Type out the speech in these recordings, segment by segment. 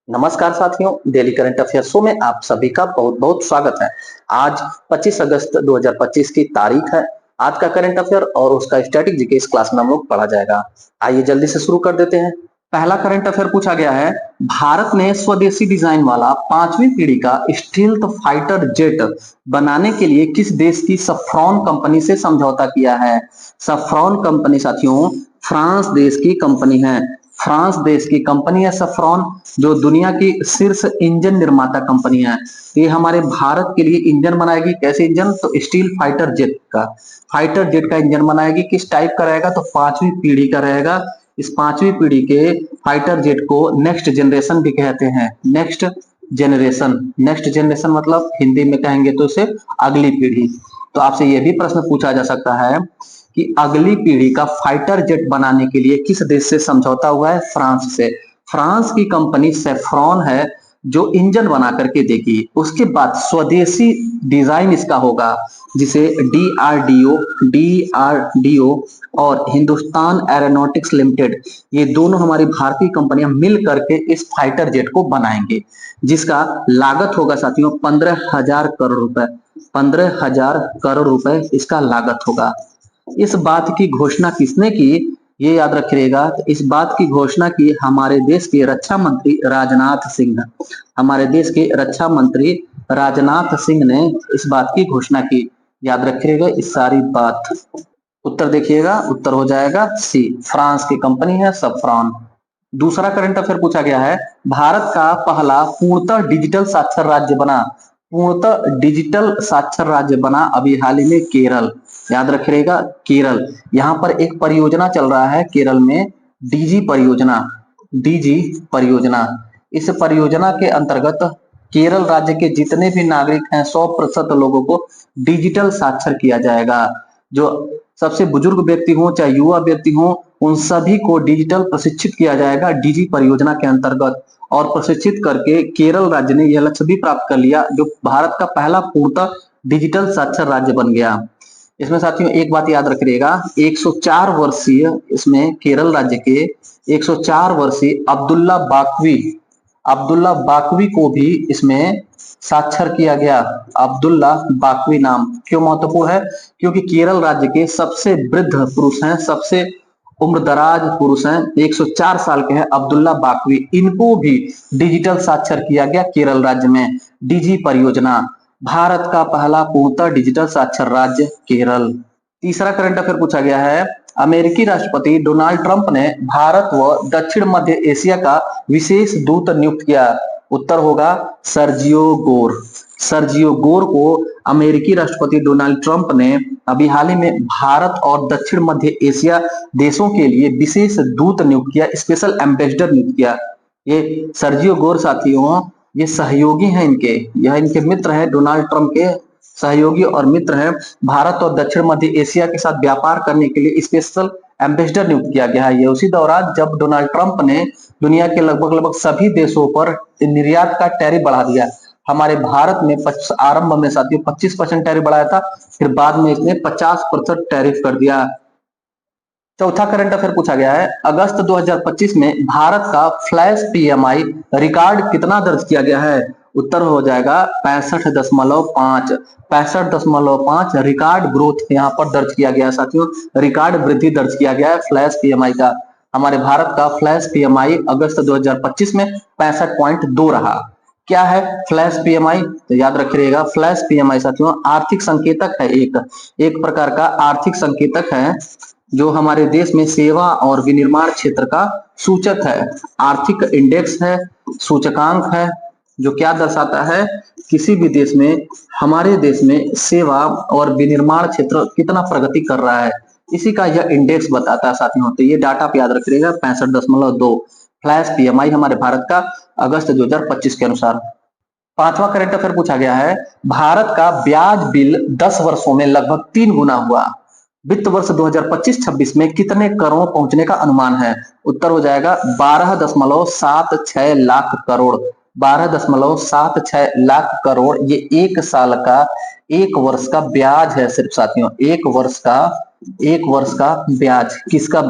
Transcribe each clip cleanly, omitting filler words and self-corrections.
नमस्कार साथियों, daily current affair show में आप सभी का बहुत बहुत स्वागत है। आज 25 अगस्त 2025 की तारीख है। आज का करंट अफेयर और उसका स्टैटिक जीके इस क्लास में हम लोग पढ़ा जाएगा। आइए जल्दी से शुरू कर देते हैं। पहला करंट अफेयर पूछा गया है, भारत ने स्वदेशी डिजाइन वाला 5वीं पीढ़ी का स्टील्थ फाइटर जेट बनाने के लिए किस देश की सफ्रॉन कंपनी से समझौता किया है? सफ्रॉन कंपनी साथियों फ्रांस देश की कंपनी है। फ्रांस देश की कंपनी है सफ्रॉन, जो दुनिया की शीर्ष इंजन निर्माता कंपनी है। ये हमारे भारत के लिए इंजन बनाएगी। कैसे इंजन? तो स्टील फाइटर जेट का इंजन बनाएगी। किस टाइप का रहेगा? तो 5वीं पीढ़ी का रहेगा। इस 5वीं पीढ़ी के फाइटर जेट को नेक्स्ट जनरेशन भी कहते हैं। नेक्स्ट जनरेशन मतलब हिंदी में कहेंगे तो इसे अगली पीढ़ी। तो आपसे यह भी प्रश्न पूछा जा सकता है कि अगली पीढ़ी का फाइटर जेट बनाने के लिए किस देश से समझौता हुआ है? फ्रांस से। फ्रांस की कंपनी सेफ्रॉन है जो इंजन बना करके देगी। उसके बाद स्वदेशी डिजाइन इसका होगा, जिसे डीआरडीओ और हिंदुस्तान एरोनॉटिक्स लिमिटेड, ये दोनों हमारी भारतीय कंपनियां मिल करके इस फाइटर जेट को बनाएंगे, जिसका लागत होगा साथियों 15,000 करोड़ रुपए। 15,000 करोड़ रुपए इसका लागत होगा। इस बात की घोषणा किसने की? ये याद रखिएगा, इस बात की घोषणा की हमारे देश के रक्षा मंत्री राजनाथ सिंह। हमारे देश के रक्षा मंत्री राजनाथ सिंह ने इस बात की घोषणा की। याद रखिएगा इस सारी बात। उत्तर देखिएगा, उत्तर हो जाएगा सी, फ्रांस की कंपनी है सफ्रॉन। दूसरा करंट अफेयर पूछा गया है, भारत का पहला पूर्णतः डिजिटल साक्षर राज्य बना। पूर्णतः डिजिटल साक्षर राज्य बना अभी हाल ही में केरल। याद रखिएगा केरल। यहाँ पर एक परियोजना चल रहा है केरल में, डीजी परियोजना। इस परियोजना के अंतर्गत केरल राज्य के जितने भी नागरिक हैं 100% लोगों को डिजिटल साक्षर किया जाएगा। जो सबसे बुजुर्ग व्यक्ति हो चाहे युवा व्यक्ति हो, उन सभी को डिजिटल प्रशिक्षित किया जाएगा डीजी परियोजना के अंतर्गत। और प्रशिक्षित करके केरल राज्य ने यह लक्ष्य भी प्राप्त कर लिया, जो भारत का पहला पूर्णतः डिजिटल साक्षर राज्य बन गया। इसमें साथियों एक बात याद रखिएगा, 104 वर्षीय इसमें केरल राज्य के 104 वर्षीय अब्दुल्ला बाकवी को भी इसमें साक्षर किया गया। अब्दुल्ला बाकवी नाम क्यों महत्वपूर्ण है? क्योंकि केरल राज्य के सबसे वृद्ध पुरुष हैं, सबसे उम्रदराज पुरुष हैं, 104 साल के हैं अब्दुल्ला बाकवी। इनको भी डिजिटल साक्षर किया गया केरल राज्य में। डीजी परियोजना, भारत का पहला पूर्णतः डिजिटल साक्षर राज्य केरल। तीसरा करंट अफेयर पूछा गया है, अमेरिकी राष्ट्रपति डोनाल्ड ट्रंप ने भारत व दक्षिण मध्य एशिया का विशेष दूत नियुक्त किया। उत्तर होगा सर्जियो गोर को अमेरिकी राष्ट्रपति डोनाल्ड ट्रंप ने अभी हाल ही में भारत और दक्षिण मध्य एशिया देशों के लिए विशेष दूत नियुक्त किया, स्पेशल एम्बेसडर नियुक्त किया। ये सर्जियो गोर साथियों ये सहयोगी हैं इनके, यह इनके मित्र हैं, डोनाल्ड ट्रंप के सहयोगी और मित्र हैं। भारत और दक्षिण मध्य एशिया के साथ व्यापार करने के लिए स्पेशल एम्बेसडर नियुक्त किया गया है। ये उसी दौरान जब डोनाल्ड ट्रंप ने दुनिया के लगभग सभी देशों पर निर्यात का टैरिफ बढ़ा दिया। हमारे भारत में आरंभ में साथियों 25% टैरिफ बढ़ाया था, फिर बाद में इसने 50% टैरिफ कर दिया। चौथा करंट अफेयर पूछा गया है, अगस्त 2025 में भारत का फ्लैश पीएमआई रिकॉर्ड कितना दर्ज किया गया है? उत्तर हो जाएगा 65.5। 65.5 रिकॉर्ड ग्रोथ यहाँ पर दर्ज किया गया साथियों, रिकॉर्ड वृद्धि दर्ज किया गया है फ्लैश पीएमआई का। हमारे भारत का फ्लैश पीएमआई अगस्त 2025 में 65.2 रहा। क्या है फ्लैश पीएमआई? तो याद रखिएगा फ्लैश पीएमआई साथियों आर्थिक संकेतक है, एक प्रकार का आर्थिक संकेतक है, जो हमारे देश में सेवा और विनिर्माण क्षेत्र का सूचक है। आर्थिक इंडेक्स है, सूचकांक है, जो क्या दर्शाता है किसी भी देश में, हमारे देश में सेवा और विनिर्माण क्षेत्र कितना प्रगति कर रहा है, इसी का यह इंडेक्स बताता है साथियों। तो ये डाटा पे याद रखिएगा 65.2 फ्लैश पीएमआई हमारे भारत का अगस्त 2025 के अनुसार। पांचवा करंट अफेयर पूछा गया है, भारत का ब्याज बिल 10 वर्षों में लगभग 3 गुना हुआ। वित्त वर्ष 2025-26 में कितने करोड़ पहुंचने का अनुमान है? उत्तर हो जाएगा 12.76 लाख करोड़। 12.76 लाख करोड़ ये एक साल का, एक वर्ष का ब्याज है सिर्फ साथियों, एक वर्ष का ब्याज। किसका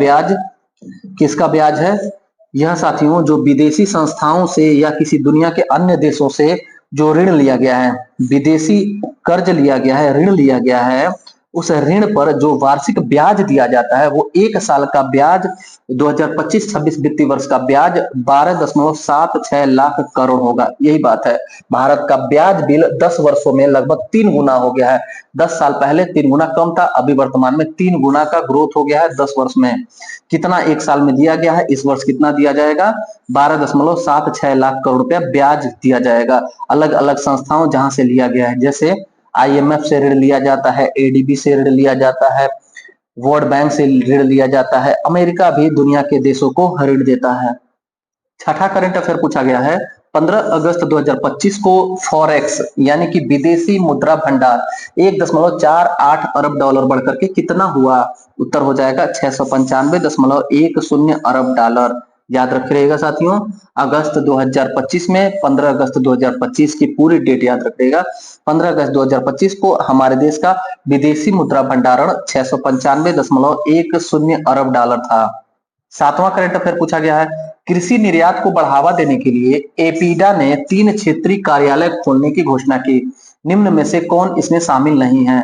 ब्याज है? यह साथियों जो विदेशी संस्थाओं से या किसी दुनिया के अन्य देशों से जो ऋण लिया गया है, विदेशी कर्ज लिया गया है, ऋण लिया गया है, उस ऋण पर जो वार्षिक ब्याज दिया जाता है वो 1 साल का ब्याज 2025-26 वित्तीय वर्ष का ब्याज 12.76 लाख करोड़ होगा। यही बात है। भारत का ब्याज बिल 10 वर्षों में लगभग 3 गुना हो गया है। 10 साल पहले 3 गुना कम था, अभी वर्तमान में 3 गुना का ग्रोथ हो गया है 10 वर्ष में। कितना 1 साल में दिया गया है, इस वर्ष कितना दिया जाएगा? 12.76 लाख करोड़ रुपया ब्याज दिया जाएगा। अलग अलग संस्थाओं जहां से लिया गया है, जैसे आईएमएफ से ऋण लिया जाता है, एडीबी से ऋण लिया जाता है, वर्ल्ड बैंक से ऋण लिया जाता है, अमेरिका भी दुनिया के देशों को ऋण देता है। छठा करंट अफेयर पूछा गया है, 15 अगस्त 2025 को फॉरेक्स यानी कि विदेशी मुद्रा भंडार 1.48 अरब डॉलर बढ़कर के कितना हुआ? उत्तर हो जाएगा 695.10 अरब डॉलर। याद रखिएगा साथियों, अगस्त 2025 में 15 अगस्त 2025 की पूरी डेट याद रखिएगा। 15 अगस्त 2025 को हमारे देश का विदेशी मुद्रा भंडारण 695.10 अरब डॉलर था। सातवां करंट अफेयर पूछा गया है, कृषि निर्यात को बढ़ावा देने के लिए एपीडा ने 3 क्षेत्रीय कार्यालय खोलने की घोषणा की। निम्न में से कौन इसमें शामिल नहीं है?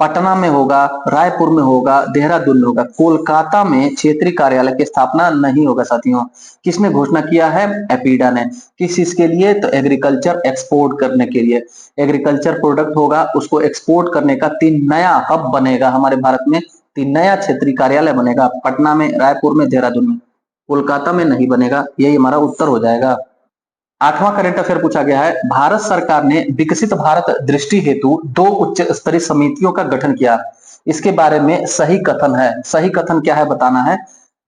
पटना में होगा, रायपुर में होगा, देहरादून में होगा, कोलकाता में क्षेत्रीय कार्यालय की स्थापना नहीं होगा साथियों। किसने घोषणा किया है? एपीडा ने। किस चीज के लिए? तो एग्रीकल्चर एक्सपोर्ट करने के लिए। एग्रीकल्चर प्रोडक्ट होगा, उसको एक्सपोर्ट करने का 3 नया हब बनेगा हमारे भारत में। 3 नया क्षेत्रीय कार्यालय बनेगा, पटना में, रायपुर में, देहरादून में। कोलकाता में नहीं बनेगा। यही हमारा उत्तर हो जाएगा। आठवां करंट अफेयर पूछा गया है, भारत सरकार ने विकसित भारत दृष्टि हेतु 2 उच्च स्तरीय समितियों का गठन किया। इसके बारे में सही कथन है। सही कथन क्या है बताना है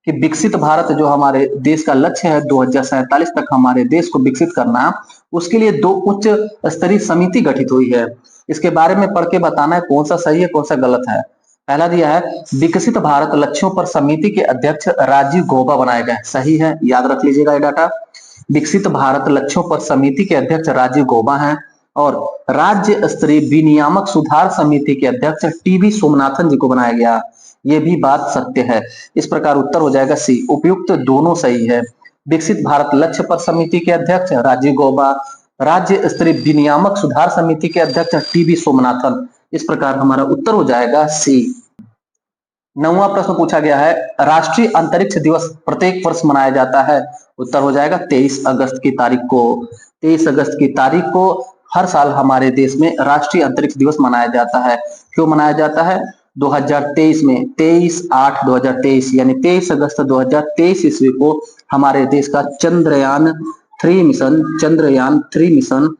कि विकसित भारत जो हमारे देश का लक्ष्य है 2047 तक हमारे देश को विकसित करना, उसके लिए 2 उच्च स्तरीय समिति गठित हुई है। इसके बारे में पढ़ के बताना है कौन सा सही है कौन सा गलत है। पहला दिया है, विकसित भारत लक्ष्यों पर समिति के अध्यक्ष राजीव गौबा बनाए गए। सही है, याद रख लीजिएगा ये डाटा। विकसित भारत लक्ष्यों पर समिति के अध्यक्ष राजीव गौबा हैं और राज्य स्तरीय विनियामक सुधार समिति के अध्यक्ष टीवी सोमनाथन जी को बनाया गया। ये भी बात सत्य है। इस प्रकार उत्तर हो जाएगा सी। उपयुक्त दोनों सही है। विकसित भारत लक्ष्य पर समिति के अध्यक्ष राजीव गौबा, राज्य स्तरीय विनियामक सुधार समिति के अध्यक्ष टीवी सोमनाथन। इस प्रकार हमारा उत्तर हो जाएगा सी। 9वां प्रश्न पूछा गया है, राष्ट्रीय अंतरिक्ष दिवस प्रत्येक वर्ष मनाया जाता है। उत्तर हो जाएगा 23 अगस्त की तारीख को। 23 अगस्त की तारीख को हर साल हमारे देश में राष्ट्रीय अंतरिक्ष दिवस मनाया जाता है। क्यों मनाया जाता है? 2023 में 23/8/2023 यानी 23 अगस्त 2023 ईस्वी को हमारे देश का चंद्रयान 3 मिशन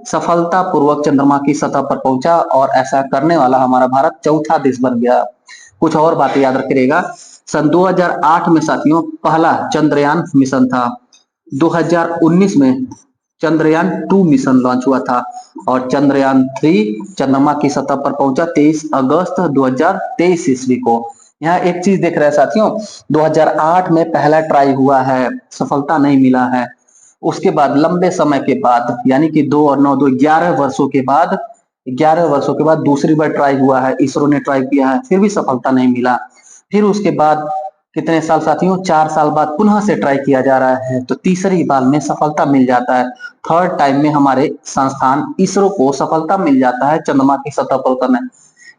सफलतापूर्वक चंद्रमा की सतह पर पहुंचा और ऐसा करने वाला हमारा भारत चौथा देश बन गया। कुछ और बातें याद रखिएगा। सन 2008 में साथियों पहला चंद्रयान मिशन था। 2019 में चंद्रयान 2 मिशन लॉन्च हुआ था और चंद्रयान 3 चंद्रमा की सतह पर पहुंचा 23 अगस्त 2023 ईस्वी को। यहाँ एक चीज देख रहे हैं साथियों, 2008 में पहला ट्राई हुआ है, सफलता नहीं मिला है। उसके बाद लंबे समय के बाद यानी कि 2 और 9 2 11 वर्षों के बाद 11 वर्षों के बाद दूसरी बार ट्राई हुआ है, इसरो ने ट्राई किया है, फिर भी सफलता नहीं मिला। फिर उसके बाद कितने साल साथियों? 4 साल बाद पुनः से ट्राई किया जा रहा है, तो तीसरी बार में सफलता मिल जाता है। थर्ड टाइम में हमारे संस्थान इसरो को सफलता मिल जाता है चंद्रमा की सतह पर उतरना।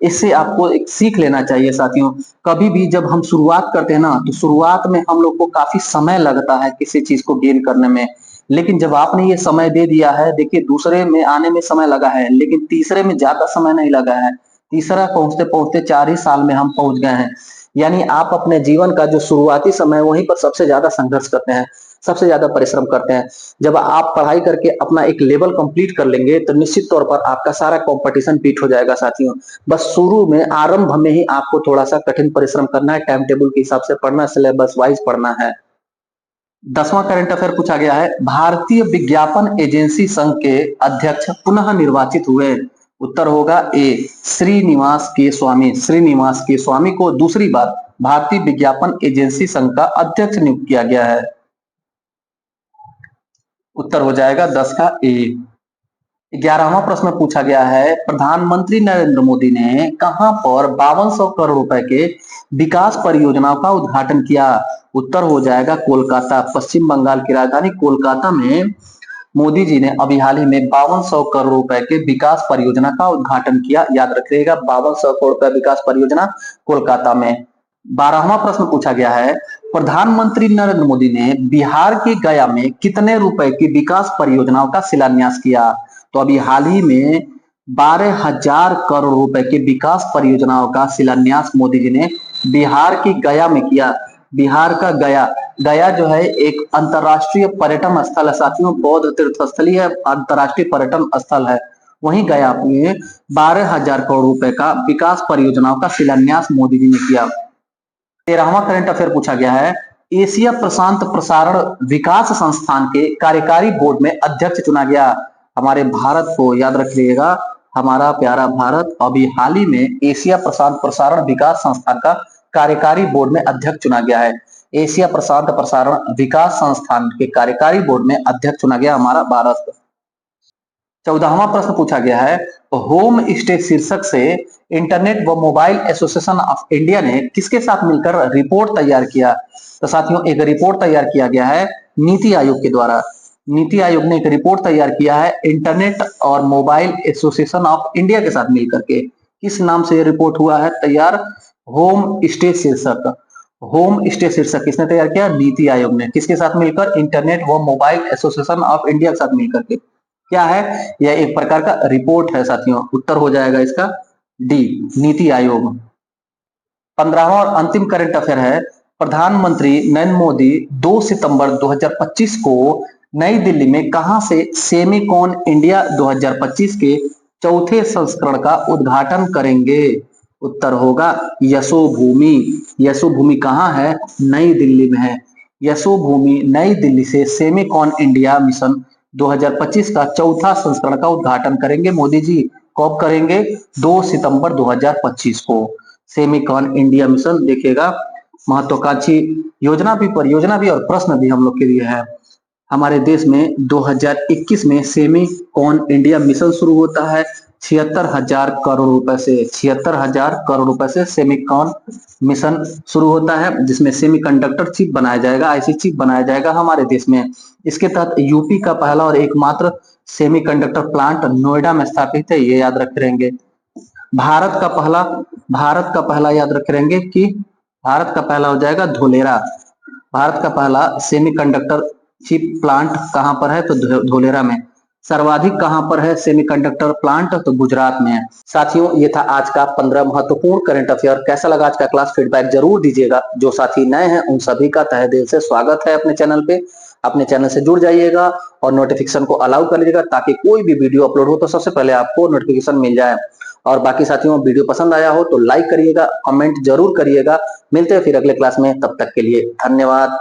इससे आपको एक सीख लेना चाहिए साथियों। कभी भी जब हम शुरुआत करते हैं ना, तो शुरुआत में हम लोग को काफी समय लगता है किसी चीज को गेन करने में, लेकिन जब आपने ये समय दे दिया है, देखिए दूसरे में आने में समय लगा है लेकिन तीसरे में ज्यादा समय नहीं लगा है। तीसरा पहुंचते पहुंचते 4 ही साल में हम पहुंच गए हैं। यानी आप अपने जीवन का जो शुरुआती समय वहीं पर सबसे ज्यादा संघर्ष करते हैं, सबसे ज्यादा परिश्रम करते हैं। जब आप पढ़ाई करके अपना एक लेवल कंप्लीट कर लेंगे तो निश्चित तौर पर आपका सारा कंपटीशन बीट हो जाएगा साथियों। बस शुरू में आरंभ में ही आपको थोड़ा सा कठिन परिश्रम करना है, टाइम टेबल के हिसाब से पढ़ना, सिलेबस वाइज पढ़ना है। 10वां करंट अफेयर पूछा गया है, भारतीय विज्ञापन एजेंसी संघ के अध्यक्ष पुनः निर्वाचित हुए। उत्तर होगा ए, श्रीनिवास के स्वामी। श्रीनिवास के स्वामी को दूसरी बार भारतीय विज्ञापन एजेंसी संघ का अध्यक्ष नियुक्त किया गया है। उत्तर हो जाएगा 10 का ए। 11वां प्रश्न पूछा गया है, प्रधानमंत्री नरेंद्र मोदी ने कहां पर 5200 करोड़ रुपए के विकास परियोजनाओं का उद्घाटन किया? उत्तर हो जाएगा कोलकाता। पश्चिम बंगाल की राजधानी कोलकाता में मोदी जी ने अभी हाल ही में 5200 करोड़ रुपए के विकास परियोजना का उद्घाटन किया। याद रखिएगा, 5200 करोड़ रुपए विकास परियोजना कोलकाता में। 12वां प्रश्न पूछा गया है, प्रधानमंत्री नरेंद्र मोदी ने बिहार के गया में कितने रुपए की विकास परियोजनाओं का शिलान्यास किया? तो अभी हाल ही में 12,000 करोड़ रुपए के विकास परियोजनाओं का शिलान्यास मोदी जी ने बिहार की गया में किया। बिहार का गया, गया जो है एक अंतरराष्ट्रीय पर्यटन स्थल है साथियों, बौद्ध तीर्थ स्थली है, अंतरराष्ट्रीय पर्यटन स्थल है। वहीं गया में 12,000 करोड़ रुपए का विकास परियोजनाओं का शिलान्यास मोदी जी ने किया। 13वां करंट अफेयर पूछा गया है, एशिया प्रशांत प्रसारण विकास संस्थान के कार्यकारी बोर्ड में अध्यक्ष चुना गया। हमारे भारत को याद रखिएगा, हमारा प्यारा भारत अभी हाल ही में एशिया प्रशांत प्रसारण विकास संस्थान का कार्यकारी बोर्ड में अध्यक्ष चुना गया है। एशिया प्रशांत प्रसारण विकास संस्थान के कार्यकारी बोर्ड में अध्यक्ष चुना गया हमारा भारत। 14वां प्रश्न पूछा गया है, होम स्टे शीर्षक से इंटरनेट व मोबाइल एसोसिएशन ऑफ इंडिया ने किसके साथ मिलकर रिपोर्ट तैयार किया? तो साथियों, एक रिपोर्ट तैयार किया गया है नीति आयोग के द्वारा। नीति आयोग ने एक रिपोर्ट तैयार किया है इंटरनेट और मोबाइल एसोसिएशन ऑफ इंडिया के साथ मिलकर के। किस नाम से यह रिपोर्ट हुआ है तैयार? होम स्टे शीर्षक। होम स्टे शीर्षक किसने तैयार किया? नीति आयोग ने। किसके साथ मिलकर? इंटरनेट व मोबाइल एसोसिएशन ऑफ इंडिया के साथ मिलकर के। क्या है? यह एक प्रकार का रिपोर्ट है साथियों। उत्तर हो जाएगा इसका डी, नीति आयोग। 15वां और अंतिम करंट अफेयर है, प्रधानमंत्री नरेंद्र मोदी 2 सितंबर 2025 को नई दिल्ली में कहां से सेमीकॉन इंडिया 2025 के चौथे संस्करण का उद्घाटन करेंगे? उत्तर होगा यशोभूमि। यशोभूमि कहां है? नई दिल्ली में है। यशोभूमि नई दिल्ली से सेमीकॉन इंडिया मिशन 2025 का चौथा संस्करण का उद्घाटन करेंगे मोदी जी। कब करेंगे? 2 सितंबर 2025 को। सेमीकॉन इंडिया मिशन देखिएगा, महत्वाकांक्षी योजना भी, परियोजना भी और प्रश्न भी हम लोग के लिए है। हमारे देश में 2021 में सेमीकॉन इंडिया मिशन शुरू होता है 76,000 करोड़ रुपए से। 76,000 करोड़ रुपए से सेमीकॉन मिशन शुरू होता है, जिसमें सेमीकंडक्टर चिप बनाया जाएगा, आईसी चिप बनाया जाएगा हमारे देश में। इसके तहत यूपी का पहला और एकमात्र सेमीकंडक्टर प्लांट नोएडा में स्थापित है, ये याद रख रहेंगे। भारत का पहला याद रख रहेंगे कि भारत का पहला हो जाएगा धोलेरा। भारत का पहला सेमीकंडक्टर चिप प्लांट कहां पर है? तो धोलेरा में। सर्वाधिक कहां पर है सेमीकंडक्टर प्लांट? तो गुजरात में है। साथियों, ये था आज का 15 महत्वपूर्ण करंट अफेयर। कैसा लगा आज का क्लास? फीडबैक जरूर दीजिएगा। जो साथी नए हैं उन सभी का तहे दिल से स्वागत है अपने चैनल पे। अपने चैनल से जुड़ जाइएगा और नोटिफिकेशन को अलाउ कर लीजिएगा, ताकि कोई भी वीडियो अपलोड हो तो सबसे पहले आपको नोटिफिकेशन मिल जाए। और बाकी साथियों, वीडियो पसंद आया हो तो लाइक करिएगा, कमेंट जरूर करिएगा। मिलते हैं फिर अगले क्लास में, तब तक के लिए धन्यवाद।